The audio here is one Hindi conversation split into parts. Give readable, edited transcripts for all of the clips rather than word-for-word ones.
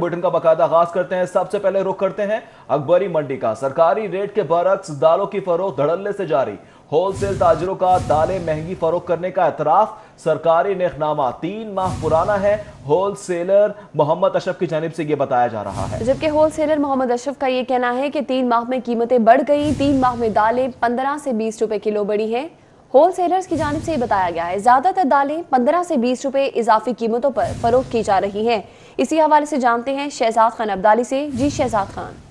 बुलेटिन का बाकायदा आगाज करते हैं। सबसे पहले रुख करते हैं अकबरी मंडी का। सरकारी रेट के बरक्स दालों की फरोख्त धड़ल्ले से जारी। होलसेल ताजरों का दालें महंगी फरोख्त करने का एतराफ। सरकारी नेकनामा 3 माह पुराना है। होलसेलर मोहम्मद अशरफ की जानिब से यह बताया जा रहा है। जबकि होलसेलर मोहम्मद अशरफ का यह कहना है कि 3 माह में कीमतें बढ़ गई। 3 माह में दालें 15 से 20 रुपए किलो बढ़ी हैं। होलसेलर्स की जानिब से ये बताया गया है ज्यादातर दालें 15 से 20 रुपए इजाफी कीमतों पर फरोख्त की जा रही हैं। इसी हवाले से जानते हैं शहजाद खान अब्दाली से। जी शहजाद खान।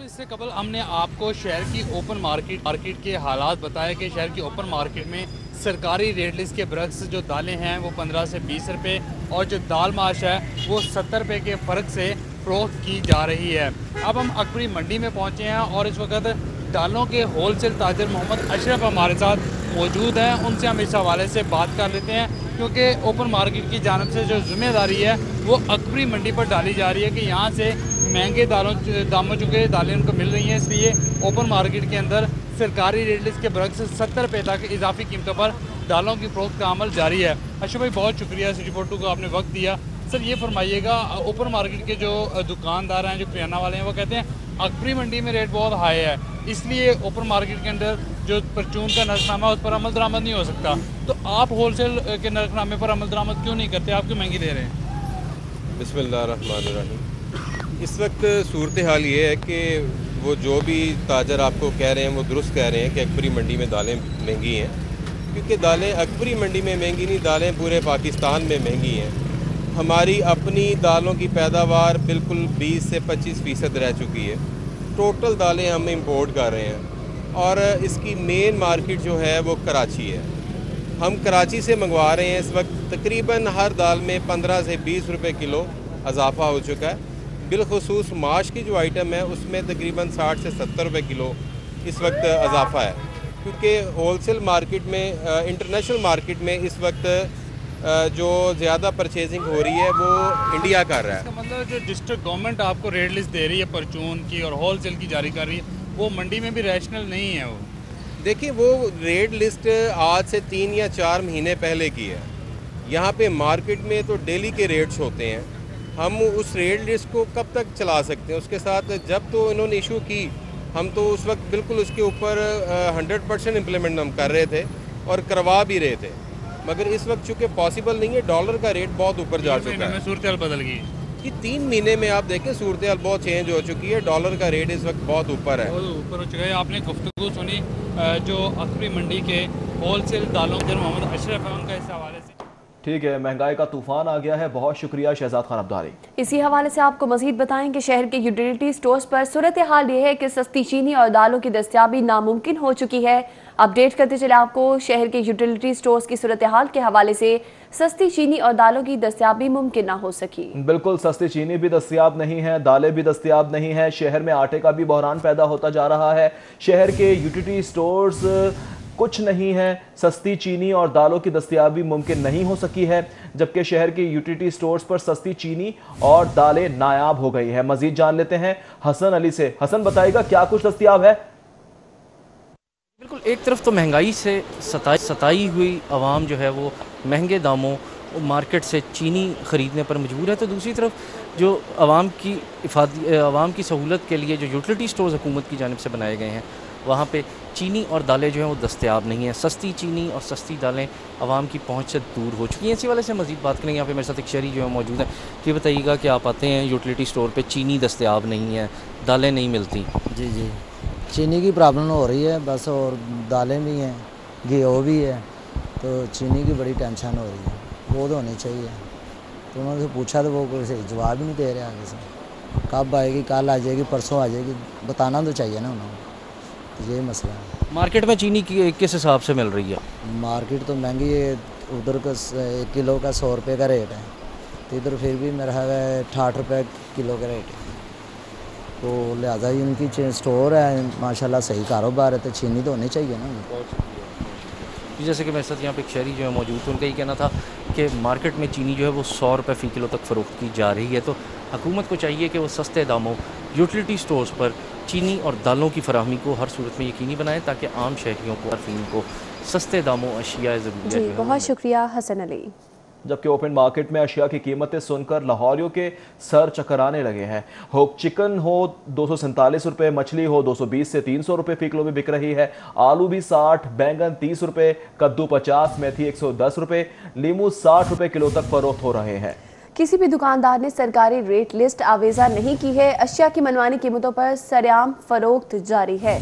इससे कबल हमने आपको शहर की ओपन मार्केट के हालात बताए कि शहर की ओपन मार्केट में सरकारी रेट लिस्ट के बरक्स जो दालें हैं वो 15 से 20 रुपए और जो दाल माश है वो 70 रुपए के फ़र्क से फरोख्त की जा रही है। अब हम अकबरी मंडी में पहुंचे हैं और इस वक्त दालों के होलसेल ताजर मोहम्मद अशरफ हमारे साथ मौजूद हैं। उनसे हम इस हवाले से बात कर लेते हैं क्योंकि ओपन मार्केट की जानब से जो जिम्मेदारी है वो अकबरी मंडी पर डाली जा रही है कि यहाँ से महंगे दामों चुके दालें उनको मिल रही हैं, इसलिए ओपन मार्केट के अंदर सरकारी रेट लिस्ट के बरक्स 70 रुपये तक इजाफी कीमतों पर दालों की फरोख्त का अमल जारी है। अशरफ भाई बहुत शुक्रिया सिटी 42 को आपने वक्त दिया। सर ये फरमाइएगा ओपन मार्केट के जो दुकानदार हैं जो किराना वाले हैं वो कहते हैं अकबरी मंडी में रेट बहुत हाई है, इसलिए ओपन मार्केट के अंदर जो परचून का नरकनामा है उस पर अमल दरामद नहीं हो सकता। तो आप होलसेल के नरकनामे पर अमल दरामद क्यों नहीं करते, आप क्यों महंगी दे रहे हैं? बिस्मिल्लाहिर्रहमानिर्रहीम। इस वक्त सूरत हाल ये है कि वो जो भी ताजर आपको कह रहे हैं वो दुरुस्त कह रहे हैं कि अकबरी मंडी में दालें महंगी हैं, क्योंकि दालें अकबरी मंडी में महंगी नहीं, दालें पूरे पाकिस्तान में महंगी हैं। हमारी अपनी दालों की पैदावार बिल्कुल 20 से 25% रह चुकी है। टोटल दालें हम इंपोर्ट कर रहे हैं और इसकी मेन मार्केट जो है वो कराची है। हम कराची से मंगवा रहे हैं। इस वक्त तकरीबन हर दाल में 15 से 20 रुपए किलो इजाफा हो चुका है। बिलखुसूस माश की जो आइटम है उसमें तकरीबन 60 से 70 रुपए किलो इस वक्त इजाफा है, क्योंकि होलसेल मार्केट में इंटरनेशनल मार्केट में इस वक्त जो ज़्यादा परचेजिंग हो रही है वो इंडिया कर रहा है। इसका मतलब जो डिस्ट्रिक्ट गवर्नमेंट आपको रेट लिस्ट दे रही है परचून की और होलसेल की जारी कर रही है वो मंडी में भी रैशनल नहीं है। वो देखिए वो रेट लिस्ट आज से 3 या 4 महीने पहले की है। यहाँ पे मार्केट में तो डेली के रेट्स होते हैं। हम उस रेट लिस्ट को कब तक चला सकते हैं? उसके साथ जब तो इन्होंने इशू की हम तो उस वक्त बिल्कुल उसके ऊपर 100% इम्प्लीमेंट हम कर रहे थे और करवा भी रहे थे, मगर इस वक्त चूँकि पॉसिबल नहीं है, डॉलर का रेट बहुत ऊपर जा चुका है। सूरत हाल बदल गई कि 3 महीने में आप देखें सूरत हाल बहुत चेंज हो चुकी है। डॉलर का रेट इस वक्त बहुत ऊपर है, बहुत ऊपर हो चुका है। आपने गुफ्तगू सुनी जो अकबरी मंडी के होलसेल दालों के मोहम्मद अशरफ है उनका इस हवाले से। ठीक है, महंगाई का तूफान आ गया है। बहुत शुक्रिया शहजाद खान अब्दाली। इसी हवाले से आपको मजीद बताएं कि शहर के यूटिलिटी स्टोर्स पर सूरत हाल ये है कि सस्ती चीनी और दालों की दस्तयाबी नामुमकिन हो चुकी है। अपडेट करते चले आपको शहर के यूटिलिटी स्टोर्स की सूरत हाल के हवाले से। सस्ती चीनी और दालों की दस्तयाबी मुमकिन ना हो सकी। बिल्कुल, सस्ती चीनी भी दस्तयाब नहीं है, दालें भी दस्तयाब नहीं है। शहर में आटे का भी बहरान पैदा होता जा रहा है। शहर के यूटिलिटी स्टोर्स कुछ नहीं है, सस्ती चीनी और दालों की दस्तयाबी मुमकिन नहीं हो सकी है, जबकि शहर के यूटिलिटी स्टोर्स पर सस्ती चीनी और दालें नायाब हो गई है। मजीद जान लेते हैं हसन अली से। हसन बताइएगा क्या कुछ दस्तयाब है? बिल्कुल, एक तरफ तो महंगाई से सताई हुई आवाम जो है वो महंगे दामों मार्केट से चीनी ख़रीदने पर मजबूर है, तो दूसरी तरफ जो आवाम की सहूलत के लिए जो यूटिलिटी स्टोर्स हुकूमत की जानिब से बनाए गए हैं वहाँ पे चीनी और दालें जो हैं वो दस्तयाब नहीं है। सस्ती चीनी और सस्ती दालें आवाम की पहुँच से दूर हो चुकी हैं। इसी वाले से मज़ीद बात करेंगे। यहाँ पे मेरे साथ एक शहरी जो है मौजूद है। ये बताइएगा कि आप आते हैं यूटिलिटी स्टोर पे, चीनी दस्तयाब नहीं है, दालें नहीं मिलती। जी जी, चीनी की प्रॉब्लम हो रही है बस, और दालें भी हैं, गेहूँ भी है, तो चीनी की बड़ी टेंशन हो रही है। वो तो होनी चाहिए। तो उन्होंने पूछा तो वो कोई सही जवाब ही नहीं दे रहे आगे से। कब आएगी, कल आ जाएगी, परसों आ जाएगी, बताना तो चाहिए ना उन्होंने। तो यही मसला है। मार्केट में चीनी किस हिसाब से मिल रही है? मार्केट तो महंगी है, उधर का 1 किलो का 100 रुपये का रेट है, तो इधर फिर भी मेरा है 60 रुपये किलो का रेट है। तो लिहाजा इनकी स्टोर है माशाल्लाह, सही कारोबार है, तो चीनी तो होनी चाहिए ना। जैसे कि मेरे साथ यहाँ पे एक शहरी जो है मौजूद थे, उनका ये कहना था कि मार्केट में चीनी जो है वो 100 रुपये फ़ी किलो तक फ़रोख्त की जा रही है। तो हुकूमत को चाहिए कि वो सस्ते दामों यूटिलिटी स्टोर्स पर चीनी और दालों की फराहमी को हर सूरत में यकीनी बनाएं, ताकि आम शहरियों को, अरफीन को सस्ते दामों अशिया ज़रूरियात। जी बहुत शुक्रिया हसन अली। जबकि ओपन मार्केट में अशिया की कीमतें सुनकर लाहौरियों के सर चकराने लगे हैं। हो चिकन हो 247 रुपये, मछली हो 220 से 300 रुपये फी किलो में बिक रही है। आलू भी 60, बैंगन 30 रुपये, कद्दू 50, मेथी 110 रुपये, लीमू 60 रुपये किलो तक फरोख्त हो रहे हैं। किसी भी दुकानदार ने सरकारी रेट लिस्ट आवेजा नहीं की है। अशिया की मनमानी कीमतों पर सरेआम फरोख्त जारी है।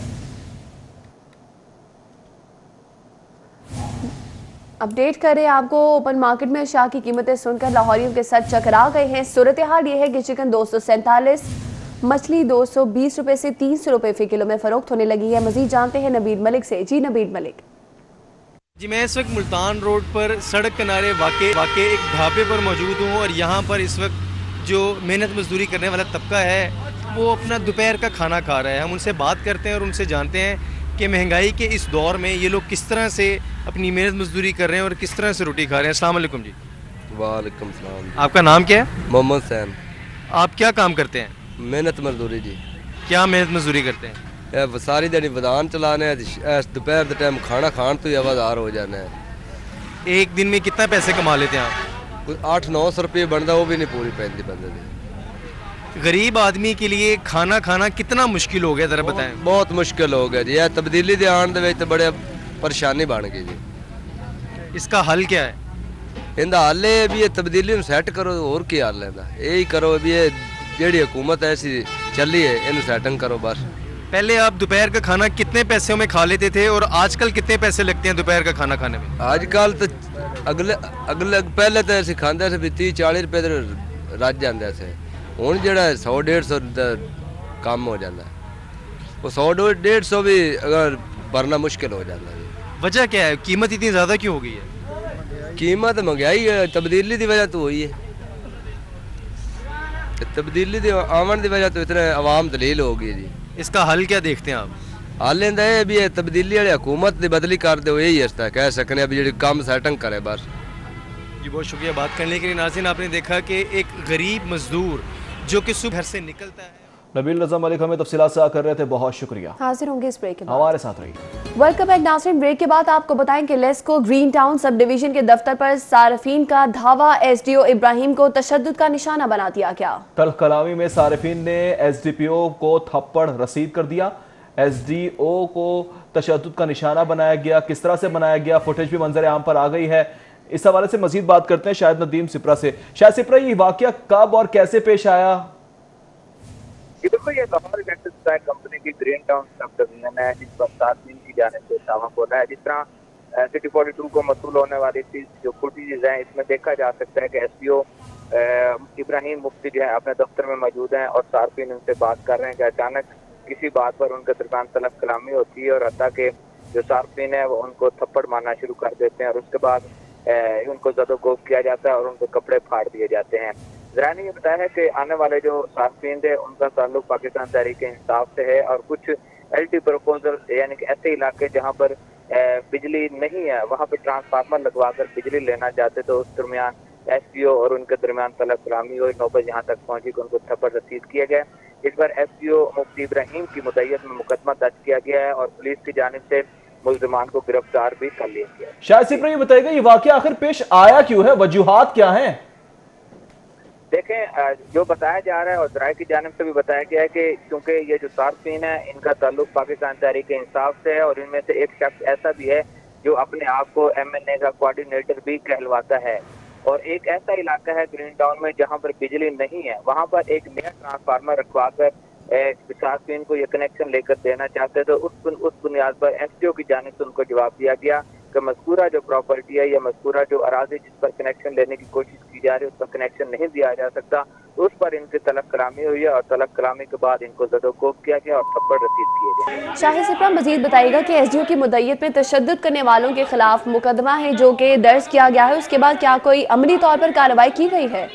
अपडेट करें आपको, ओपन मार्केट में अशिया की कीमतें सुनकर लाहौरियों के सर चकरा गए हैं। सूरत हाल ये है कि चिकन 247, मछली 220 रुपए से 300 रुपए फी किलो में फरोख्त होने लगी है। मजीद जानते हैं नबील मलिक से। जी नबील मलिक। जी, मैं इस वक्त मुल्तान रोड पर सड़क किनारे वाक़े एक ढाबे पर मौजूद हूँ और यहाँ पर इस वक्त जो मेहनत मजदूरी करने वाला तबका है वो अपना दोपहर का खाना खा रहा है। हम उनसे बात करते हैं और उनसे जानते हैं कि महंगाई के इस दौर में ये लोग किस तरह से अपनी मेहनत मजदूरी कर रहे हैं और किस तरह से रोटी खा रहे हैं। अस्सलाम वालेकुम जी। वालेकुम सलाम। आपका नाम क्या है? मोहम्मद सैन। आप क्या काम करते हैं? मेहनत मजदूरी जी। क्या मेहनत मजदूरी करते हैं? सारी दिहाड़ी वदान चलाने दोपहर के टाइम खाना खान तो ही आवाज़ार हो जाना है। एक दिन में कितना पैसे कमा लेते हैं आप? कुछ 800-900 रुपये बनता, वो भी नहीं पूरी पैंती बंदे की। गरीब आदमी के लिए खाना खाना कितना मुश्किल हो गया, ज़रा बताएं। बहुत मुश्किल हो गया जी। यह तब्दीली दे आने दे विच बड़े परेशानी बन गई जी। इसका हल क्या है? इनका हल है भी ये तब्दीली सैट करो, और की हल है? यही करो भी ये जेड़ी हुकूमत ऐसी चली है इन सैटिंग करो बस। पहले आप दोपहर का खाना कितने पैसों में खा लेते थे और आजकल कितने पैसे लगते हैं दोपहर का खाना खाने में? आजकल तो अगले पहले तो ऐसे खाते थे भी 30-40 रुपये रज जाते थे। हूँ जो 100-150 कम हो जाता है। वो 100-150 भी अगर भरना मुश्किल हो जाता है। वजह क्या है? कीमत इतनी ज़्यादा क्यों हो गई है? कीमत महंगाई है, तब्दीली की वजह तो वही है। तब्दीली आवन की वजह तो इतने आवाम दलील हो गई जी। इसका हल क्या देखते हैं आप? हल इंदा है भी तब्दीली वाली हुकूमत की बदली कर दो, यही रस्ता कह सकने भी जी कम सेटिंग करे बस। जी बहुत शुक्रिया बात करने के लिए। नाज़रीन, आपने देखा कि एक गरीब मजदूर जो कि सुबह से निकलता है। नबील रज़ा मलिक हमें तफसीलात से कर रहे थे, बहुत शुक्रिया। हाजिर होंगे इस ब्रेक के बाद। हमारे साथ रहिए। वेलकम बैक नाज़रीन। ब्रेक के बाद आपको बताएं कि LESCO green town sub division के दफ्तर पर सार्फिन का धावा, एसडीओ इब्राहिम को तशद्दुद का निशाना बना दिया गया। तल्ख कलामी में सार्फिन ने एसडीपीओ को थप्पड़ रसीद कर दिया। एसडीओ को तशद्दुद का निशाना बनाया गया। किस तरह से बनाया गया, फुटेज भी मंजर आम पर आ गई है। इस हवाले से मजीद बात करते हैं शायद नदीम सिपरा से। शायद सिपरा, ये वाकया कब और कैसे पेश आया? बिल्कुल, ये लाहौर इलेक्ट्रिक कंपनी की ग्रीन टाउन सब डिवीजन है जिस पर सार्फिन की जानिब से दावा बोला है। जिस तरह सिटी 42 को मसूल होने वाली चीज जो फुटेज है, इसमें देखा जा सकता है कि एसपीओ इब्राहिम मुफ्ती जो है अपने दफ्तर में मौजूद हैं और सार्फिन उनसे बात कर रहे हैं कि अचानक किसी बात पर उनके दरमियान तलब कलामी होती है और हत्ता के जो सार्फिन है वो उनको थप्पड़ मारना शुरू कर देते हैं और उसके बाद उनको ज़दोगोब किया जाता है और उनके कपड़े फाड़ दिए जाते हैं। ज़रा ने ये बताया है कि आने वाले जो सार्फिन है उनका ताल्लुक पाकिस्तान तहरीक इंसाफ से है और कुछ एलटी प्रपोजल यानी कि ऐसे इलाके जहाँ पर बिजली नहीं है वहाँ पर ट्रांसफार्मर लगवा कर बिजली लेना चाहते तो उस दरमियान एसपीओ और उनके दरमियान तलब कलामी हुई। नौबत यहाँ तक पहुँची कि उनको थप्पड़ रसीद किया गया। इस बार एसपीओ मुफ्ती इब्राहिम की मुद्दत में मुकदमा दर्ज किया गया है और पुलिस की जानिब से मुल्ज़िमान को गिरफ्तार भी कर लिया गया। शायद सिपरा, ये बताइएगा ये वाकया आखिर पेश आया क्यों है, वजूहात क्या है? देखें, जो बताया जा रहा है और ज़राए की जानिब से भी बताया गया है कि क्योंकि ये जो सार्फिन है इनका ताल्लुक पाकिस्तान तहरीक इंसाफ से है और इनमें से एक शख्स ऐसा भी है जो अपने आप को एमएनए का कोऑर्डिनेटर भी कहलवाता है और एक ऐसा इलाका है ग्रीन टाउन में जहाँ पर बिजली नहीं है, वहाँ पर एक नया ट्रांसफार्मर रखवा कर सार्फिन को ये कनेक्शन लेकर देना चाहते तो उस बुनियाद पर एसडीओ की जानिब से उनको जवाब दिया गया कि मज़कूरा जो प्रॉपर्टी है या मज़कूरा जो अराज़ी जिस पर कनेक्शन लेने की कोशिश की जा रही है उस पर कनेक्शन नहीं दिया जा सकता। उस पर इनकी तलब कलामी हुई है और तलब कलामी के बाद इनको ज़दोकोब किया गया और थप्पड़ रसीद किए गए। शाहिद सिपरा, मजीद बताइएगा कि एसडीओ की मुद्दत में तशद्दुद करने वालों के खिलाफ मुकदमा है जो कि दर्ज किया गया है, उसके बाद क्या कोई अमली तौर पर कार्रवाई की गई है?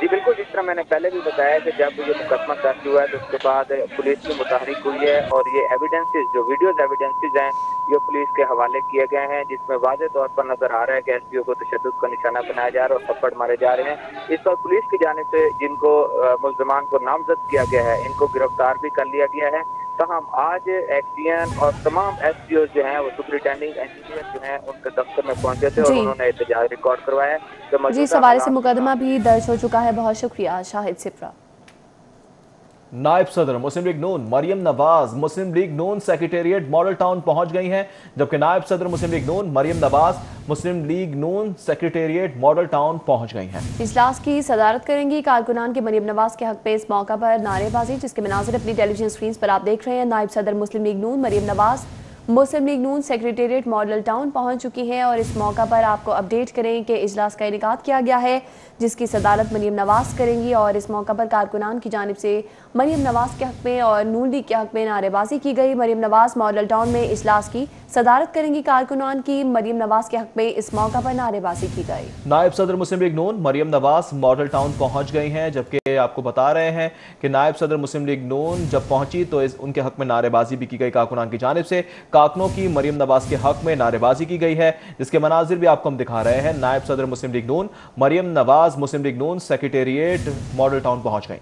जी बिल्कुल, जिस तरह मैंने पहले भी बताया कि जब ये मुकदमा दर्ज हुआ है तो उसके बाद पुलिस की मुतहरिक हुई है और ये एविडेंसेस जो वीडियोज एविडेंसेस हैं ये पुलिस के हवाले किए गए हैं जिसमें वाज़े तौर पर नजर आ रहा है कि एसपीओ को तशद्दुद का निशाना बनाया जा रहा है और थप्पड़ मारे जा रहे हैं। इस पर पुलिस की जानिब से जिनको मुल्ज़िमान को नामजद किया गया है इनको गिरफ्तार भी कर लिया गया है। तमाम आज एसडीएम और तमाम एसडीओ जो हैं वो सुपरिटेंडिंग इंजीनियर जो हैं उनके दफ्तर में पहुंचे थे और उन्होंने एहतजाज रिकॉर्ड करवाया। जी, इस हवाले से मुकदमा भी दर्ज हो चुका है। बहुत शुक्रिया शाहिद सिप्रा। नायब सदर मुस्लिम लीग नून मरियम नवाज मुस्लिम लीग नून सेक्रेटेरिएट मॉडल टाउन पहुंच गई हैं, जबकि नायब सदर मुस्लिम लीग नून मरियम नवाज मुस्लिम लीग नून सेक्रेटेरिएट मॉडल टाउन पहुंच गई हैं। इजलास की सदारत करेंगी कारकुनान के मरियम नवाज के हक पे इस मौका पर नारेबाजी, जिसके मनाजिर अपनी टेलीविजन स्क्रीन पर आप देख रहे हैं। नायब सदर मुस्लिम लीग नून मरियम नवाज मुस्लिम लीग नून सेक्रेटेरिएट मॉडल टाउन पहुंच चुकी हैं और इस मौका पर आपको अपडेट करें कि इजलास का इनेकाद किया गया है, जिसकी सदारत मरियम नवाज करेंगी और इस मौका पर कारकुनान की जानिब से मरियम नवाज के हक में और नून लीग के हक में नारेबाजी की गई। मरियम नवाज मॉडल टाउन में इजलास की सदारत करेंगी कारकुनान की, मरियम नवाज के हक में इस मौका पर नारेबाजी की गई। नायब सदर मुस्लिम लीग नून मरियम नवाज मॉडल टाउन पहुंच गई हैं, जबकि आपको बता रहे हैं कि नायब सदर मुस्लिम लीग नून जब पहुंची तो उनके हक में नारेबाजी भी की गई कारकुनान की जानिब से। कारकुनों की मरियम नवाज के हक में नारेबाजी की गई है, जिसके मनाजिर भी आपको हम दिखा रहे हैं। नायब सदर मुस्लिम लीग नून मरियम नवाज मुस्लिम लीग नून सेक्रेटेरिएट मॉडल टाउन पहुंच गई।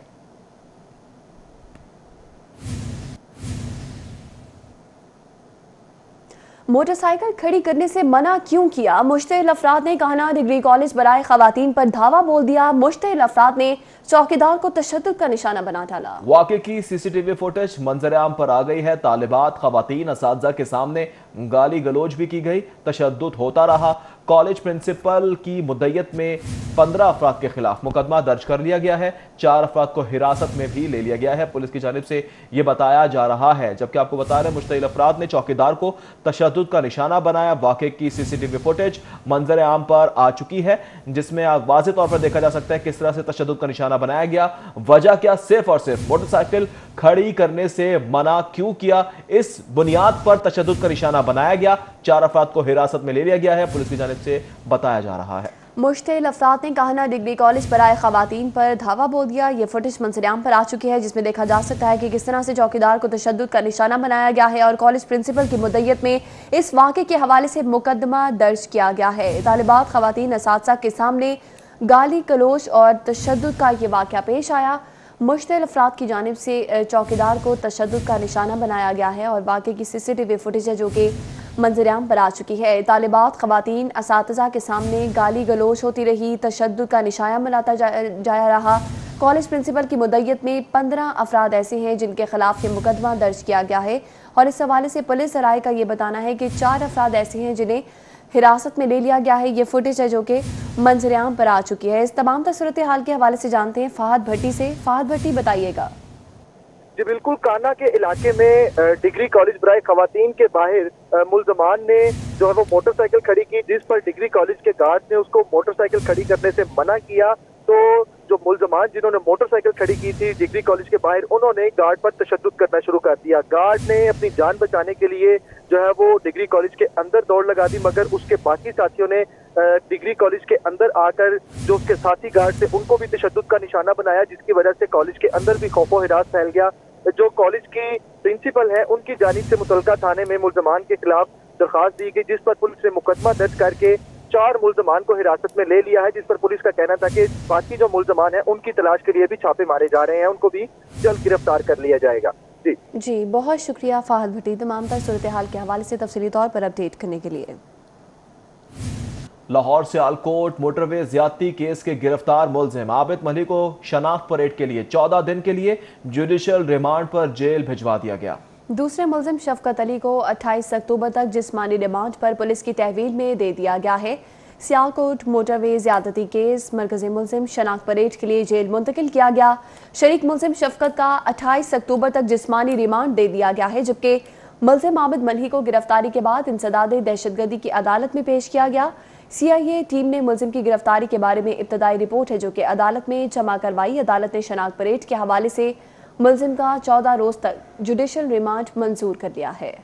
मोटरसाइकिल खड़ी करने से मना क्यों किया? मुश्तइल अफराद ने कान्हा डिग्री कॉलेज बराए खवातीन पर धावा बोल दिया। मुश्तइल अफराद ने चौकीदार को तशद्दुद का निशाना बना डाला। वाक़े की सीसीटीवी फुटेज मंजर आम पर आ गई है। तालिबात खवातीन असातिज़ा के सामने गाली गलोच भी की गई, तशद्दुद होता रहा। कॉलेज प्रिंसिपल की मुद्दत में 15 अफराद के खिलाफ मुकदमा दर्ज कर लिया गया है। 4 अफराद को हिरासत में भी ले लिया गया है, पुलिस की जानिब से यह बताया जा रहा है। जबकि आपको बता रहे मुश्तइल अफराद ने चौकीदार को तशद्दुद का निशाना बनाया। वाक़े की सीसीटीवी फुटेज मंजर आम पर आ चुकी है, जिसमें वाज़ेह तौर पर देखा जा सकता है किस तरह से तशद्दुद का निशाना बनाया गया। वजह क्या? सिर्फ और सिर्फ मोटरसाइकिल खड़ी करने से मना क्यों किया, इस बुनियाद पर तशद्दुद का निशाना बनाया गया। 4 अफराद को हिरासत में ले लिया गया है, पुलिस की जानिब से बताया जा रहा है। मुश्तइल अफराद ने कान्हा डिग्री कॉलेज बराए खवातीन पर धावा बोल दिया। ये फुटेज मंजर-ए-आम पर आ चुकी है, जिसमें देखा जा सकता है कि किस तरह से चौकीदार को तशद्दुद का निशाना बनाया गया है और कॉलेज प्रिंसिपल की मुद्दत में इस वाक़े के हवाले से मुकदमा दर्ज किया गया है। तालिबात खवातीन असातिज़ा के सामने गाली गलोच और तशद्दुद का ये वाक़या पेश आया। मुश्तइल अफराद की जानिब से चौकीदार को तशद्दुद का निशाना बनाया गया है और वाक़े की सीसीटीवी फुटेज है जो कि मंजर-ए-आम पर आ चुकी है। तालिबात खवातीन असातिज़ा के सामने गाली गलोच होती रही, तशद्दुद का निशाना बनाता जाया रहा। कॉलेज प्रिंसिपल की मुद्दत में 15 अफराद ऐसे हैं जिनके खिलाफ ये मुकदमा दर्ज किया गया है और इस हवाले से पुलिस राय का ये बताना है कि 4 अफराद ऐसे हैं जिन्हें हिरासत में ले लिया गया है। ये फुटेज है जो कि मंजर-ए-आम पर आ चुकी है। इस तमाम सूरत हाल के हवाले से जानते हैं फहद भट्टी से। फहद भट्टी, बताइएगा। जी बिल्कुल, कान्हा के इलाके में डिग्री कॉलेज बराए खवातीन के बाहर मुल्जमान ने जो है वो मोटरसाइकिल खड़ी की, जिस पर डिग्री कॉलेज के गार्ड ने उसको मोटरसाइकिल खड़ी करने से मना किया। तो जो मुल्जमान जिन्होंने मोटरसाइकिल खड़ी की थी डिग्री कॉलेज के बाहर, उन्होंने गार्ड पर तशद्दुद करना शुरू कर दिया। गार्ड ने अपनी जान बचाने के लिए जो है वो डिग्री कॉलेज के अंदर दौड़ लगा दी, मगर उसके बाकी साथियों ने डिग्री कॉलेज के अंदर आकर जो उसके साथी गार्ड थे उनको भी तशद्दुद का निशाना बनाया, जिसकी वजह से कॉलेज के अंदर भी खौफो हिरास फैल गया। जो कॉलेज की प्रिंसिपल है उनकी जानिब से मुतलका थाने में मुल्जमान के खिलाफ दरखास्त दी गई, जिस पर पुलिस ने मुकदमा दर्ज करके 4 मुल्जमान को हिरासत में ले लिया है, जिस पर पुलिस का कहना था कि बाकी जो मुल्जमान हैं उनकी तलाश के लिए भी छापे मारे जा रहे हैं, उनको भी जल्द गिरफ्तार कर लिया जाएगा। जी बहुत शुक्रिया फहद भट्टी, तमाम सूरत हाल के हवाले से तफसीली तौर पर अपडेट करने के लिए। लाहौर से आलकोट मोटरवे ज्यादती केस के गिरफ्तार मुलजिम आबिद मलिक को शनाख्त परेड के लिए 14 दिन के लिए जुडिशल रिमांड पर जेल भिजवा दिया गया। दूसरे मुलजिम शफकत अली को 28 अक्टूबर तक जिस्मानी रिमांड पर पुलिस की तहवील में दे दिया गया है। सियालकोट मोटरवे ज्यादती केस मरकजी मुलजिम शनाख्त परेड के लिए जेल मुंतकिल किया गया। शरीक मुलजिम शफकत का 28 अक्टूबर तक जिस्मानी रिमांड दे दिया गया है, जबकि मुलजिम आबिद मलिक को गिरफ्तारी के बाद इंसदाद दहशतगर्दी की अदालत में पेश किया गया। CIA टीम ने मुलजिम की गिरफ्तारी के बारे में इब्तदाई रिपोर्ट है जो कि अदालत में जमा करवाई। अदालत ने शनाख्त परेड के हवाले से मुलजिम का 14 रोज तक जुडिशल रिमांड मंजूर कर लिया है।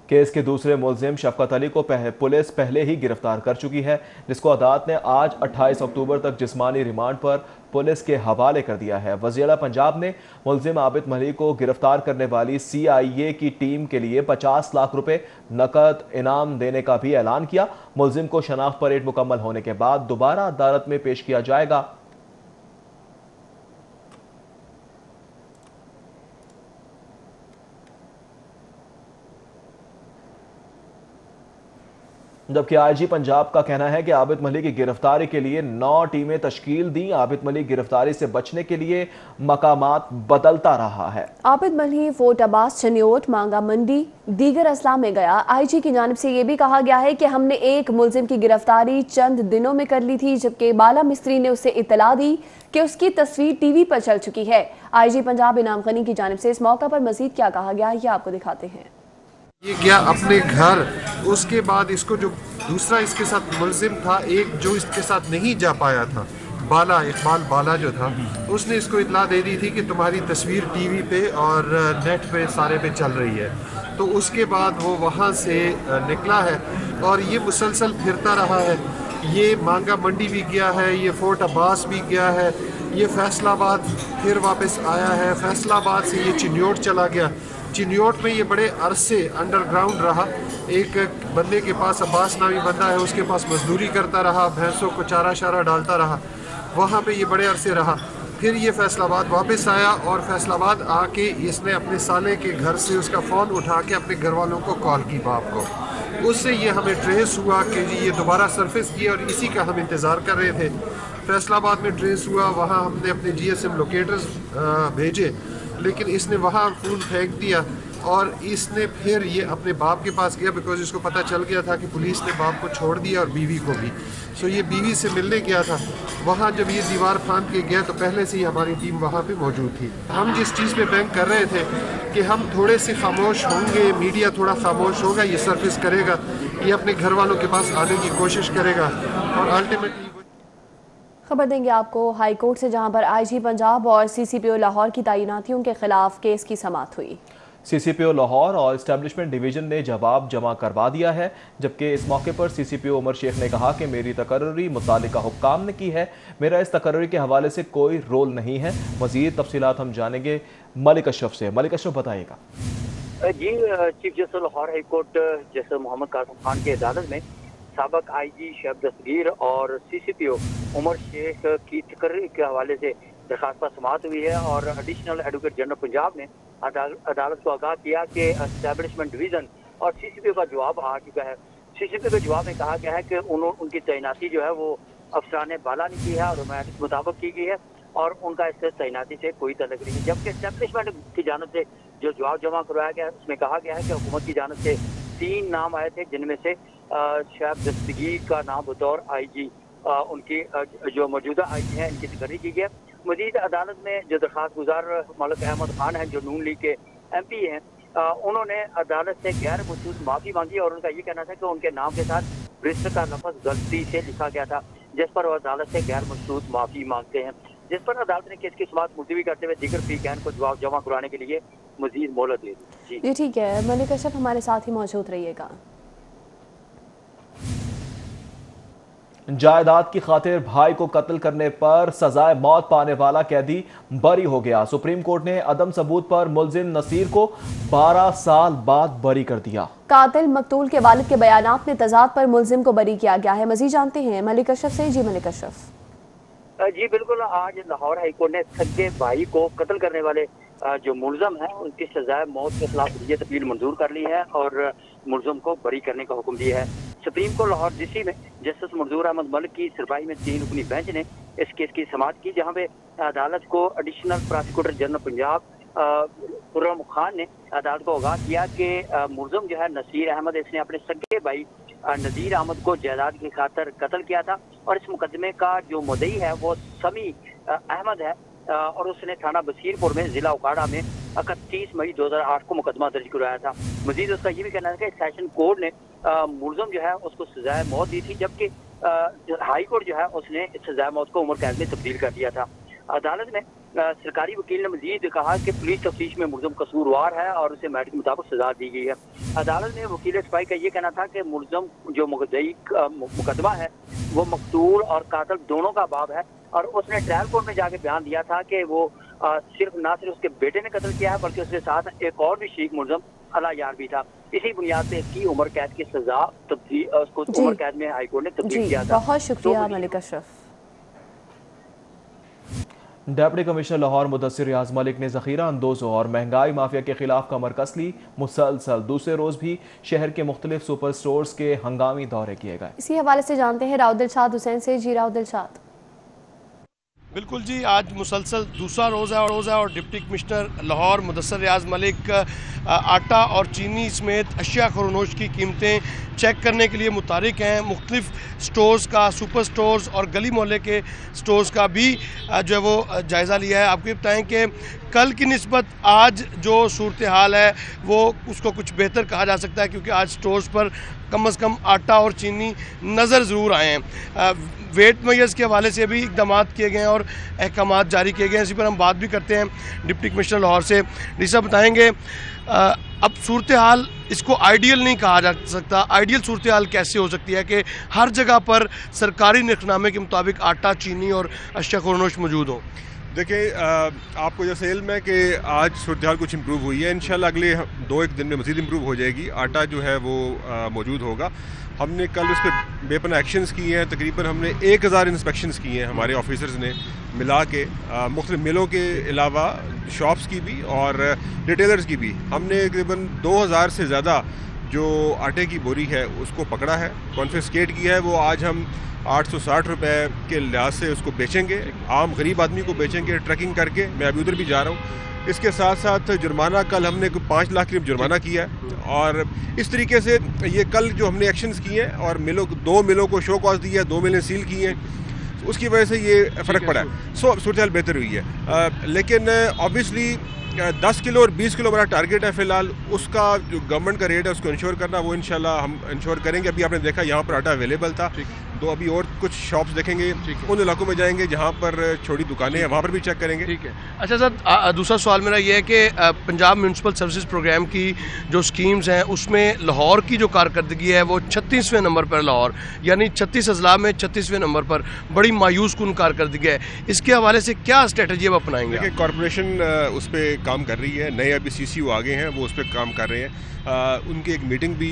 केस के दूसरे मुलजिम शफकत अली को पुलिस पहले ही गिरफ्तार कर चुकी है, जिसको अदालत ने आज 28 अक्टूबर तक जिस्मानी रिमांड पर पुलिस के हवाले कर दिया है। वज़ीर पंजाब ने मुलजिम आबिद मलिक को गिरफ्तार करने वाली CIA की टीम के लिए 50 लाख रुपए नकद इनाम देने का भी ऐलान किया। मुलजिम को शनाख्त परेड मुकम्मल होने के बाद दोबारा अदालत में पेश किया जाएगा। जबकि आईजी पंजाब का कहना है कि आबिद मलिक की गिरफ्तारी के लिए 9 टीमें तश्कील दी। आबिद मलिक गिरफ्तारी से बचने के लिए मकामात बदलता रहा है। आबिद मलिक फोर्ट अब्बास, चनियोट, मांगा मंडी, दीगर अजला में गया। आईजी की जानिब से यह भी कहा गया है कि हमने एक मुलजिम की गिरफ्तारी चंद दिनों में कर ली थी, जबकि बाला मिस्त्री ने उसे इत्तला दी कि उसकी तस्वीर टीवी पर चल चुकी है। आईजी पंजाब इनाम गनी की जानिब से इस मौका पर मजीद क्या कहा गया ये आपको दिखाते हैं। ये गया अपने घर, उसके बाद इसको जो दूसरा इसके साथ मुलजिम था, एक जो इसके साथ नहीं जा पाया था, बाला, इकबाल बाला जो था, उसने इसको इत्तला दे दी थी कि तुम्हारी तस्वीर टीवी पे और नेट पे सारे पे चल रही है। तो उसके बाद वो वहाँ से निकला है और ये मुसलसल फिरता रहा है। ये मांगा मंडी भी गया है, ये फोर्ट अब्बास भी गया है, ये फैसलाबाद फिर वापस आया है, फैसलाबाद से ये चिन्योट चला गया। चिन्योट में ये बड़े अरसे अंडरग्राउंड रहा। एक बंदे के पास, अब्बास नामी बंदा है, उसके पास मजदूरी करता रहा, भैंसों को चारा शारा डालता रहा, वहाँ पे ये बड़े अरसे रहा। फिर ये फैसलाबाद वापस आया और फैसलाबाद आके इसने अपने साले के घर से उसका फ़ोन उठा के अपने घर वालों को कॉल की, बाप को। उससे ये हमें ट्रेस हुआ कि ये दोबारा सरफेस किया और इसी का हम इंतज़ार कर रहे थे। फैसलाबाद में ट्रेस हुआ, वहाँ हमने अपने GSM लोकेटर्स भेजे, लेकिन इसने वहाँ फ़ोन फेंक दिया और इसने फिर ये अपने बाप के पास गया, बिकॉज इसको पता चल गया था कि पुलिस ने बाप को छोड़ दिया और बीवी को भी। सो ये बीवी से मिलने गया था। वहाँ जब ये दीवार फांद के गया तो पहले से ही हमारी टीम वहाँ पे मौजूद थी। हम जिस चीज़ पे बैंक कर रहे थे कि हम थोड़े से खामोश होंगे, मीडिया थोड़ा खामोश होगा, ये सर्विस करेगा, ये अपने घर वालों के पास आने की कोशिश करेगा और अल्टीमेटली। खबर देंगे आपको हाई कोर्ट से, जहां पर आईजी पंजाब और CCPO लाहौर की तैनातियों के खिलाफ केस की समाअत हुई। CCPO लाहौर और एस्टेब्लिशमेंट डिवीजन ने जवाब जमा करवा दिया है, जबकि इस मौके पर CCPO उमर शेख ने कहा कि मेरी तकर्री मुतालिका हुक्काम ने की है, मेरा इस तकर्री के हवाले से कोई रोल नहीं है। मजीद तफसीलात हम जानेंगे मलिक अशरफ से। मलिक अशरफ बताइएगा। जी, chief justice Lahore high court justice Mohammad Qasim Khan की अदालत में साबक IG शहब दस्तगीर और CCPO उमर शेख की तकर्री के हवाले से दरखास्त पर समाअत हुई है और एडिशनल एडवोकेट जनरल पंजाब ने अदालत को आगाह किया कि एस्टेब्लिशमेंट डिवीजन और CCPO का जवाब आ चुका है। CCPO के जवाब में कहा गया है कि उनकी तैनाती जो है वो अफसरान बाला ने की है और हिमायत के मुताबिक की गई है और उनका इससे तैनाती से कोई तल्लुक नहीं है। जबकि एस्टेब्लिशमेंट की जानिब से जो जवाब जमा करवाया गया उसमें कहा गया है कि हुकूमत की जानिब से 3 नाम आए थे, जिनमें से शहब दस्तगीर का नाम बतौर IG उनकी जो मौजूदा IG है इनकी तकर्री की गई है। मजीद अदालत में जो दरखास्त गुजार मलिक अहमद खान हैं, जो नून लीग के MP हैं, उन्होंने अदालत से गैर मखसूस माफ़ी मांगी और उनका ये कहना था कि उनके नाम के साथ ब्रिस्टर का लफ्ज़ गलती से लिखा गया था, जिस पर वो अदालत से गैर मखसूस माफ़ी मांगते हैं, जिस पर अदालत ने केस की समाअत मुलतवी करते हुए दीगर फरीकैन को जवाब जमा करवाने के लिए मजीद मोहलत दे दी। जी ठीक है, मलिक अशरफ हमारे साथ ही मौजूद रहिएगा। जायदाद की खातिर भाई को कत्ल करने पर सजाए मौत पाने वाला कैदी बरी हो गया। सुप्रीम कोर्ट ने अदम सबूत पर मुलजिम नसीर को 12 साल बाद बरी कर दिया। कातिल मकतूल के वालिद के बयानात में तजाद पर मुलजिम को बरी किया गया है। मजीद जानते हैं मलिक अशरफ से। जी मलिक अशरफ। जी बिल्कुल, आज लाहौर हाई कोर्ट ने सगे भाई को कत्ल करने वाले जो मुलजम है उनकी सजाए मौत के खिलाफ ये अपील मंजूर कर ली है और मुलजम को बरी करने का हुक्म दिया है। सुप्रीम कोर्ट लाहौर DC में जस्टिस मंजूर अहमद मलिक की सरबराही में 3 रुकनी बेंच ने इस केस की समाअत की, जहां पे अदालत को additional prosecutor general Punjab Khurram Khan ने अदालत को आगाह किया कि मुलजम जो है नसीर अहमद, इसने अपने सगे भाई नज़ीर अहमद को जायदाद की खातर कत्ल किया था और इस मुकदमे का जो मुद्दई है वो समी अहमद है और उसने थाना बसीरपुर में जिला उकाड़ा में 31 मई 2008 को मुकदमा दर्ज करवाया था। मजीद उसका ये भी कहना है कि सेशन कोर्ट ने मुलजम जो है उसको सजाए मौत दी थी, जबकि हाई कोर्ट जो है उसने सजाए मौत को उम्र कैद में तब्दील कर दिया था। अदालत में सरकारी वकील ने मजीद कहा कि पुलिस तफ्तीश में मुलजम कसूरवार है और उसे मैट के मुताबिक सजा दी गई है। अदालत ने वकील सिपाही का ये कहना था कि मुलजम जो मुद्दई मुकदमा है वो मकतूल और कातिल दोनों का बाप है और उसने ट्रायल कोर्ट में जाके बयान दिया था कि वो ना सिर्फ उसके बेटे ने कत्ल किया है बल्कि उसके साथ एक और भी शीख मुलजम अला यार भी था। इसी बुनियाद पे इसकी उम्र कैद की सजा उसको उम्र कैद में हाईकोर्ट ने तब्दील किया था। बहुत शुक्रिया मलिक अशरफ। डिप्टी कमिश्नर लाहौर मुदस्सिर रियाज मलिक ने ज़ख़ीरा अंदोज़ों और महंगाई माफिया के खिलाफ कमर कस ली। मुसलसल दूसरे रोज़ भी शहर के मुख्तलिफ सुपर स्टोर्स के हंगामी दौरे किए गए। इसी हवाले से जानते हैं राव दिलशाद हुसैन से। जी राव दिलशाद। बिल्कुल जी, आज मुसलसल दूसरा रोज़ है और डिप्टी कमिश्नर लाहौर मुदस्सिर रियाज मलिक आटा और चीनी समेत अशिया खरोनोश की कीमतें चेक करने के लिए मुतारिक हैं। मुख्तलिफ स्टोर्स का, सुपर स्टोर्स और गली मोहल्ले के स्टोर्स का भी जो है वो जायज़ा लिया है। आपको ये बताएँ कि कल की निस्बत आज जो सूरत हाल है वो उसको कुछ बेहतर कहा जा सकता है, क्योंकि आज स्टोर्स पर कम से कम आटा और चीनी नज़र ज़रूर आए हैं। वेट मेजर्स के हवाले से भी इकदाम किए गए हैं और अहकाम जारी किए गए हैं। इसी पर हम बात भी करते हैं डिप्टी कमिश्नर लाहौर से। डिसा बताएंगे अब सूरत हाल इसको आइडियल नहीं कहा जा सकता, आइडियल सूरत हाल कैसे हो सकती है कि हर जगह पर सरकारी निर्खनामे के मुताबिक आटा, चीनी और अशिया खुरनोश मौजूद हो? देखिए, आपको जैसे इल्म है कि आज सूरत हाल कुछ इम्प्रूव हुई है। इंशाल्लाह अगले 2-1 दिन में मज़ीद इम्प्रूव हो जाएगी। आटा जो है वो मौजूद होगा। हमने कल उस पर बेपना एक्शंस किए हैं। तकरीबन हमने 1000 इंस्पेक्शंस किए हैं हमारे ऑफिसर्स ने मिला के, मुख्तलिफ मिलों के अलावा शॉप्स की भी और रिटेलर्स की भी। हमने तकरीबन 2000 से ज़्यादा जो आटे की बोरी है उसको पकड़ा है, कॉन्फिस्केट किया है। वो आज हम 860 रुपए के लिहाज से उसको बेचेंगे, आम गरीब आदमी को बेचेंगे ट्रैकिंग करके। मैं अभी उधर भी जा रहा हूँ। इसके साथ साथ जुर्माना कल हमने 5 लाख करीब जुर्माना किया है। और इस तरीके से ये कल जो हमने एक्शंस किए हैं और 2 मिलों को शो कॉज दिया, 2 मिलें सील की हैं, उसकी वजह से ये फ़र्क पड़ा है। सूरत हाल बेहतर हुई है। लेकिन ऑब्वियसली 10 किलो और 20 किलो हमारा टारगेट है फ़िलहाल। उसका जो गवर्नमेंट का रेट है उसको इंश्योर करना, वो इंशाल्लाह हम इंश्योर करेंगे। अभी आपने देखा यहाँ पर आटा अवेलेबल था, तो अभी और कुछ शॉप्स देखेंगे, उन इलाकों में जाएंगे जहाँ पर छोटी दुकानें हैं, वहाँ पर भी चेक करेंगे। ठीक है। अच्छा सर, दूसरा सवाल मेरा ये है कि पंजाब म्यूनसिपल सर्विसेज प्रोग्राम की जो स्कीम्स हैं उसमें लाहौर की जो कारकर्दगी है वो 36वें नंबर पर, लाहौर यानी 36 अजला में 36वें नंबर पर बड़ी मायूस कुन कारकर्दगी है। इसके हवाले से क्या स्ट्रेटजी अब अपनाएंगे? देखिए, कॉरपोरेशन उस पर काम कर रही है। नए अभी CCU आ गए हैं, वो उस पर काम कर रहे हैं। उनकी एक मीटिंग भी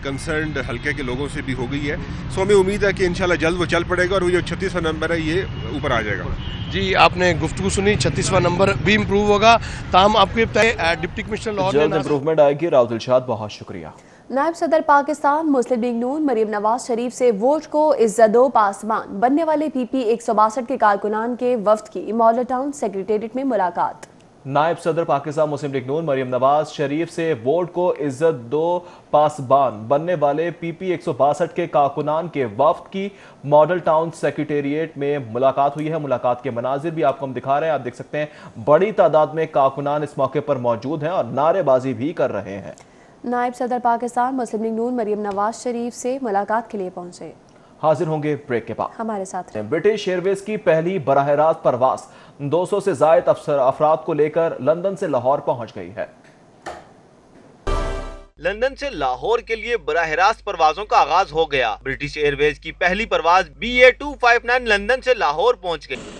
कंसर्न्ड हल्के के लोगों से भी हो गई है। सो हमें उम्मीद है कि इंशाल्लाह जल्द वो चल पड़ेगा और वो जो 36वां नंबर है ये ऊपर आ जाएगा। जी, आपने गुफ्तगू सुनी, 36वां नंबर भी इम्प्रूव होगा। ताम आपको बताए डिप्टी कमिश्नर लाहौर जल्द इम्प्रूवमेंट आएगी। राव दिलशाद, बहुत शुक्रिया। नायब सदर पाकिस्तान मुस्लिम लीग नून मरीम नवाज शरीफ से वोट को इज्जत-ओ पासबान बनने वाले PP 162 के कारकुनान के वफ्द की मॉडल टाउन सेक्रेटेरिएट में मुलाकात। नायब सदर पाकिस्तान मुस्लिम लीग नून मरीम नवाज शरीफ से वोट को इज्जत दो पासबान बनने वाले PP 162 के कारकुनान के वफ्द की मॉडल टाउन सेक्रेटेरिएट में मुलाकात हुई है। मुलाकात के मनाजिर भी आपको हम दिखा रहे हैं। आप देख सकते हैं बड़ी तादाद में कारकुनान इस मौके पर मौजूद हैं और नारेबाजी भी कर रहे हैं। नायब सदर पाकिस्तान मुस्लिम लीग नून मरीम नवाज शरीफ से मुलाकात के लिए पहुंचे। हाजिर होंगे ब्रेक के बाद। हमारे साथ ब्रिटिश एयरवेज की पहली बराह रास्त परवाज 200 से जायद अफराद को लेकर लंदन से लाहौर पहुंच गई है। लंदन से लाहौर के लिए बराह रास्त परवाजों का आगाज हो गया। ब्रिटिश एयरवेज की पहली परवाज BA 259 लंदन से लाहौर पहुंच गई।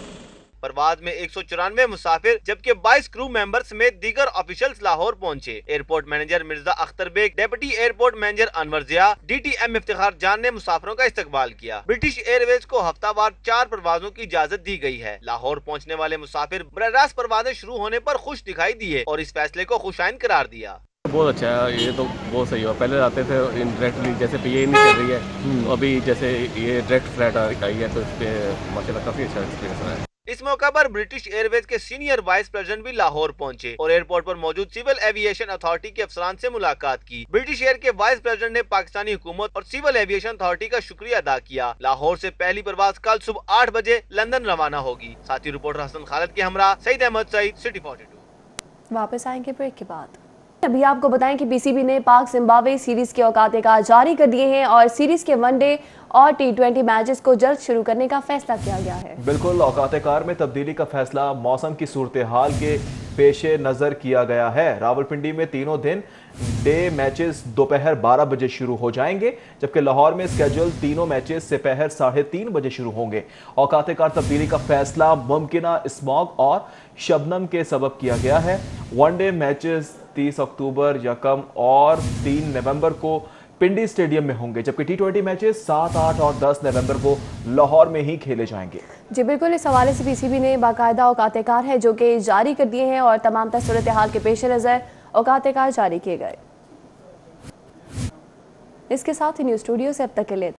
परवाज में 194 मुसाफिर जबकि 22 क्रू मेंबर समेत दीगर ऑफिशियल्स लाहौर पहुंचे। Airport manager Mirza Akhtar Baig, deputy airport manager Anwar Zia, DTM Iftikhar Jan ने मुसाफिरों का इस्तकबाल किया। ब्रिटिश एयरवेज को हफ्तावार 4 परवाजों की इजाजत दी गई है। लाहौर पहुंचने वाले मुसाफिर बराह रास्त परवाजें शुरू होने पर खुश दिखाई दिए और इस फैसले को खुशाइन करार दिया। बहुत अच्छा है, ये तो बहुत सही हुआ। पहले आते थे डायरेक्टली, जैसे PA नहीं चल रही है, तो अभी जैसे ये डायरेक्ट फ्लाइट आई है तो इस पर माशाल्लाह काफी अच्छा एक्सपीरियंस रहा है। इस मौका पर ब्रिटिश एयरवेज के सीनियर वाइस प्रेसिडेंट भी लाहौर पहुंचे और एयरपोर्ट पर मौजूद सिविल एविएशन अथॉरिटी के अफसरान से मुलाकात की। ब्रिटिश एयर के वाइस प्रेसिडेंट ने पाकिस्तानी हुकूमत और सिविल एविएशन अथॉरिटी का शुक्रिया अदा किया। लाहौर से पहली परवाज कल सुबह 8 बजे लंदन रवाना होगी। साथी रिपोर्टर हसन खालिद के हमरा सईद अहमद सईद, सिटी 42। वापस आएंगे ब्रेक के बाद। अभी आपको बताएं कि PCB ने पाक जिम्बाब्वे सीरीज के औकात-ए-कार जारी कर दिए हैं और सीरीज के वनडे और T20 मैचेस को जल्द शुरू करने का फैसला किया गया है। बिल्कुल, औकात-ए-कार में तब्दीली का फैसला मौसम की सूरत हाल के पेशे नजर किया गया है। रावलपिंडी में तीनों दिन डे मैचेस दोपहर 12 बजे शुरू हो जाएंगे, जबकि लाहौर में स्केड्यूल तीनों मैचेस दोपहर 3:30 बजे शुरू होंगे। औकात-ए-कार तब्दीली का फैसला मुमकिना स्मॉग और शबनम के सबब किया गया है। वनडे मैचेस 30 अक्टूबर, 1 और 3 नवंबर को पिंडी स्टेडियम में होंगे, जबकि T20 मैचेस 7, 8 और 10 नवंबर को लाहौर में ही खेले जाएंगे। जी बिल्कुल, इस हवाले से पीसीबी ने बाकायदा औकात-ए-कार है जो कि जारी कर दिए हैं और तमाम तर सूरत हाल के पेश नज़र औकात-ए-कार जारी किए गए। इसके साथ ही न्यूज़ स्टूडियो से अब तक के लिए